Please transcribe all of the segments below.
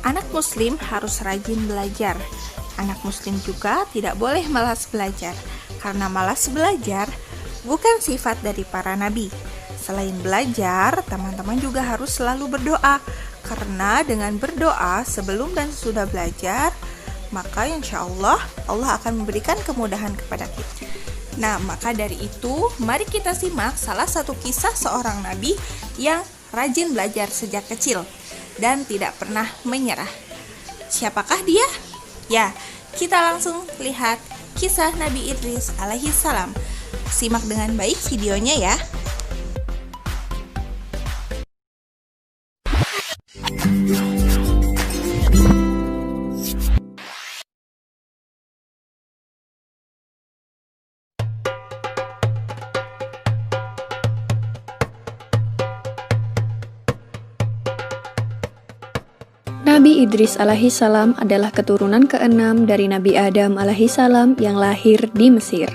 Anak muslim harus rajin belajar. Anak muslim juga tidak boleh malas belajar, karena malas belajar bukan sifat dari para nabi. Selain belajar, teman-teman juga harus selalu berdoa, karena dengan berdoa sebelum dan sesudah belajar, maka insya Allah akan memberikan kemudahan kepada kita. Nah, maka dari itu, mari kita simak salah satu kisah seorang nabi yang rajin belajar sejak kecil dan tidak pernah menyerah. Siapakah dia? Ya, kita langsung lihat kisah Nabi Idris alaihi salam. Simak dengan baik videonya ya. Nabi Idris alaihissalam adalah keturunan keenam dari Nabi Adam alaihissalam yang lahir di Mesir.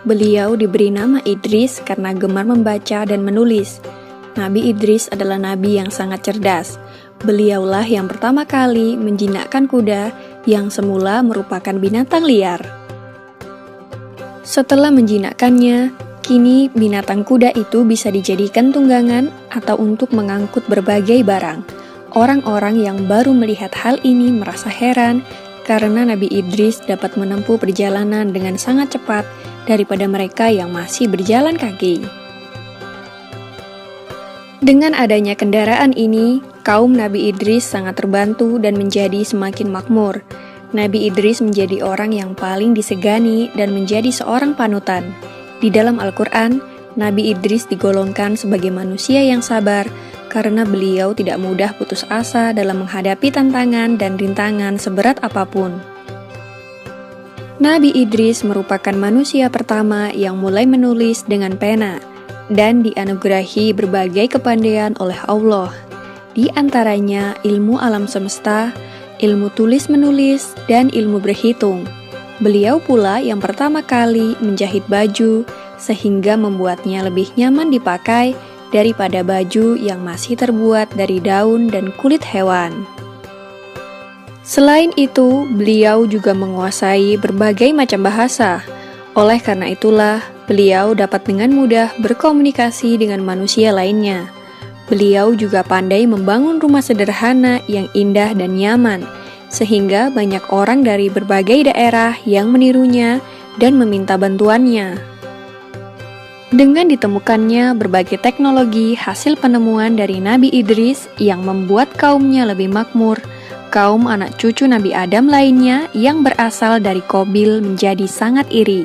Beliau diberi nama Idris karena gemar membaca dan menulis. Nabi Idris adalah nabi yang sangat cerdas. Beliaulah yang pertama kali menjinakkan kuda yang semula merupakan binatang liar. Setelah menjinakkannya, kini binatang kuda itu bisa dijadikan tunggangan atau untuk mengangkut berbagai barang. Orang-orang yang baru melihat hal ini merasa heran karena Nabi Idris dapat menempuh perjalanan dengan sangat cepat daripada mereka yang masih berjalan kaki. Dengan adanya kendaraan ini, kaum Nabi Idris sangat terbantu dan menjadi semakin makmur. Nabi Idris menjadi orang yang paling disegani dan menjadi seorang panutan. Di dalam Al-Quran, Nabi Idris digolongkan sebagai manusia yang sabar, karena beliau tidak mudah putus asa dalam menghadapi tantangan dan rintangan seberat apapun. Nabi Idris merupakan manusia pertama yang mulai menulis dengan pena dan dianugerahi berbagai kepandaian oleh Allah. Di antaranya ilmu alam semesta, ilmu tulis-menulis, dan ilmu berhitung. Beliau pula yang pertama kali menjahit baju sehingga membuatnya lebih nyaman dipakai daripada baju yang masih terbuat dari daun dan kulit hewan. Selain itu, beliau juga menguasai berbagai macam bahasa. Oleh karena itulah, beliau dapat dengan mudah berkomunikasi dengan manusia lainnya. Beliau juga pandai membangun rumah sederhana yang indah dan nyaman, sehingga banyak orang dari berbagai daerah yang menirunya dan meminta bantuannya. Dengan ditemukannya berbagai teknologi hasil penemuan dari Nabi Idris yang membuat kaumnya lebih makmur, kaum anak cucu Nabi Adam lainnya yang berasal dari Qabil menjadi sangat iri.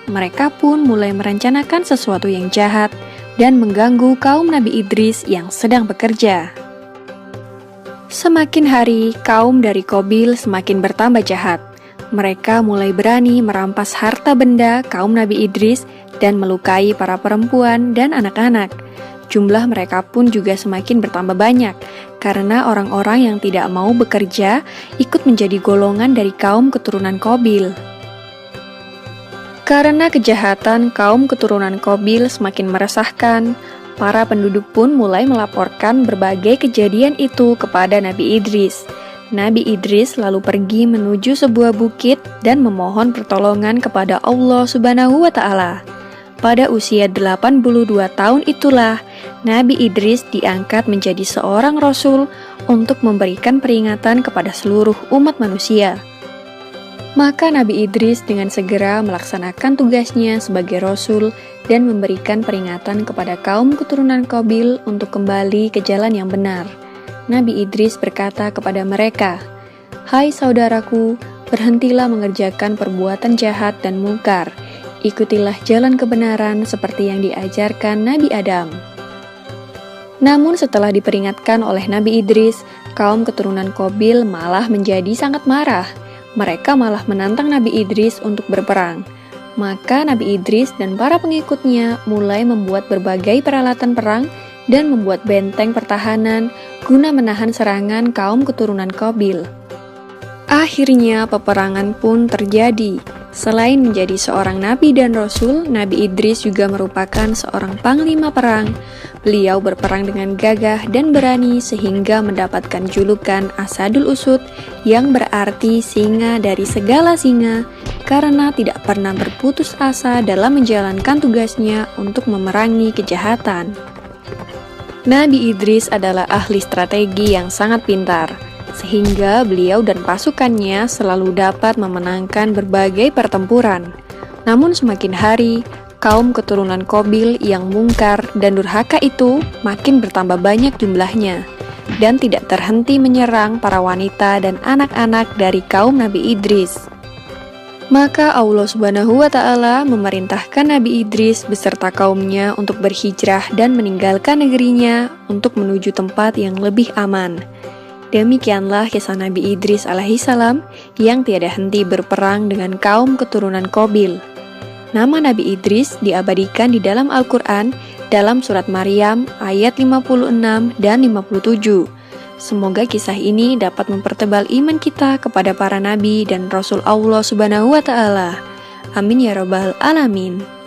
Mereka pun mulai merencanakan sesuatu yang jahat dan mengganggu kaum Nabi Idris yang sedang bekerja. Semakin hari, kaum dari Qabil semakin bertambah jahat. Mereka mulai berani merampas harta benda kaum Nabi Idris dan melukai para perempuan dan anak-anak. Jumlah mereka pun juga semakin bertambah banyak, karena orang-orang yang tidak mau bekerja ikut menjadi golongan dari kaum keturunan Qabil. Karena kejahatan kaum keturunan Qabil semakin meresahkan, para penduduk pun mulai melaporkan berbagai kejadian itu kepada Nabi Idris. Nabi Idris lalu pergi menuju sebuah bukit dan memohon pertolongan kepada Allah Subhanahu wa Ta'ala. Pada usia 82 tahun itulah, Nabi Idris diangkat menjadi seorang rasul untuk memberikan peringatan kepada seluruh umat manusia. Maka Nabi Idris dengan segera melaksanakan tugasnya sebagai rasul dan memberikan peringatan kepada kaum keturunan Qabil untuk kembali ke jalan yang benar. Nabi Idris berkata kepada mereka, "Hai saudaraku, berhentilah mengerjakan perbuatan jahat dan mungkar. Ikutilah jalan kebenaran seperti yang diajarkan Nabi Adam." Namun setelah diperingatkan oleh Nabi Idris, kaum keturunan Qabil malah menjadi sangat marah. Mereka malah menantang Nabi Idris untuk berperang. Maka Nabi Idris dan para pengikutnya mulai membuat berbagai peralatan perang dan membuat benteng pertahanan guna menahan serangan kaum keturunan Qabil. Akhirnya peperangan pun terjadi. Selain menjadi seorang nabi dan rasul, Nabi Idris juga merupakan seorang panglima perang. Beliau berperang dengan gagah dan berani sehingga mendapatkan julukan Asadul Usud yang berarti singa dari segala singa karena tidak pernah berputus asa dalam menjalankan tugasnya untuk memerangi kejahatan. Nabi Idris adalah ahli strategi yang sangat pintar, sehingga beliau dan pasukannya selalu dapat memenangkan berbagai pertempuran. Namun semakin hari, kaum keturunan Qabil yang mungkar dan durhaka itu makin bertambah banyak jumlahnya, dan tidak terhenti menyerang para wanita dan anak-anak dari kaum Nabi Idris. Maka Allah Subhanahu wa Ta'ala memerintahkan Nabi Idris beserta kaumnya untuk berhijrah dan meninggalkan negerinya untuk menuju tempat yang lebih aman. Demikianlah kisah Nabi Idris alaihissalam yang tiada henti berperang dengan kaum keturunan Qabil. Nama Nabi Idris diabadikan di dalam Al-Quran dalam surat Maryam ayat 56 dan 57. Semoga kisah ini dapat mempertebal iman kita kepada para nabi dan Rasul Allah Subhanahu wa Ta'ala. Amin ya Rabbal Alamin.